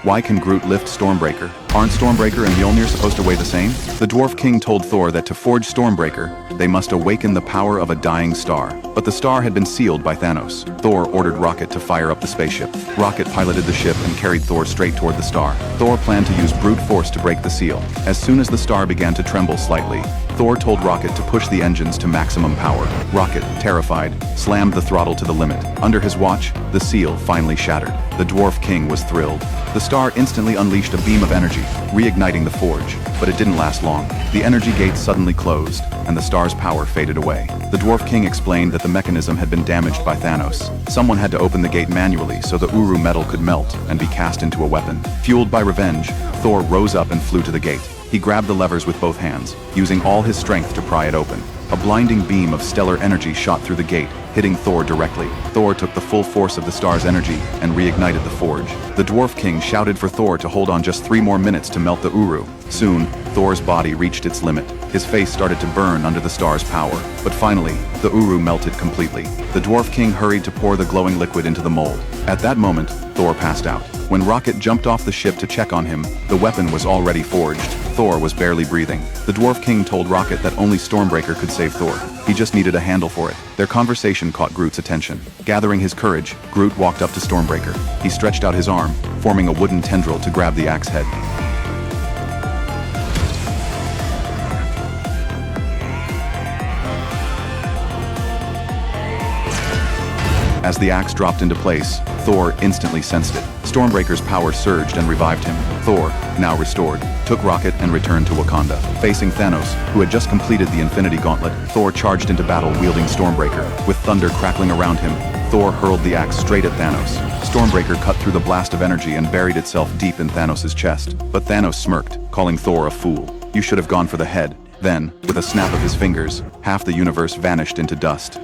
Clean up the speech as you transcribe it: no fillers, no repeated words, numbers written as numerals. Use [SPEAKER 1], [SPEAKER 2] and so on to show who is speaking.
[SPEAKER 1] Why can Groot lift Stormbreaker? Aren't Stormbreaker and Mjolnir supposed to weigh the same? The Dwarf King told Thor that to forge Stormbreaker, they must awaken the power of a dying star. But the star had been sealed by Thanos. Thor ordered Rocket to fire up the spaceship. Rocket piloted the ship and carried Thor straight toward the star. Thor planned to use brute force to break the seal. As soon as the star began to tremble slightly, Thor told Rocket to push the engines to maximum power. Rocket, terrified, slammed the throttle to the limit. Under his watch, the seal finally shattered. The Dwarf King was thrilled. The star instantly unleashed a beam of energy, reigniting the forge, but it didn't last long. The energy gate suddenly closed, and the star's power faded away. The Dwarf King explained that the mechanism had been damaged by Thanos. Someone had to open the gate manually so the Uru metal could melt and be cast into a weapon. Fueled by revenge, Thor rose up and flew to the gate. He grabbed the levers with both hands, using all his strength to pry it open. A blinding beam of stellar energy shot through the gate, hitting Thor directly. Thor took the full force of the star's energy and reignited the forge. The Dwarf King shouted for Thor to hold on just 3 more minutes to melt the Uru. Soon, Thor's body reached its limit. His face started to burn under the star's power. But finally, the Uru melted completely. The Dwarf King hurried to pour the glowing liquid into the mold. At that moment, Thor passed out. When Rocket jumped off the ship to check on him, the weapon was already forged. Thor was barely breathing. The Dwarf King told Rocket that only Stormbreaker could save Thor. He just needed a handle for it. Their conversation caught Groot's attention. Gathering his courage, Groot walked up to Stormbreaker. He stretched out his arm, forming a wooden tendril to grab the axe head. As the axe dropped into place, Thor instantly sensed it. Stormbreaker's power surged and revived him. Thor, now restored, took Rocket and returned to Wakanda. Facing Thanos, who had just completed the Infinity Gauntlet, Thor charged into battle wielding Stormbreaker. With thunder crackling around him, Thor hurled the axe straight at Thanos. Stormbreaker cut through the blast of energy and buried itself deep in Thanos' chest. But Thanos smirked, calling Thor a fool. "You should have gone for the head." Then, with a snap of his fingers, half the universe vanished into dust.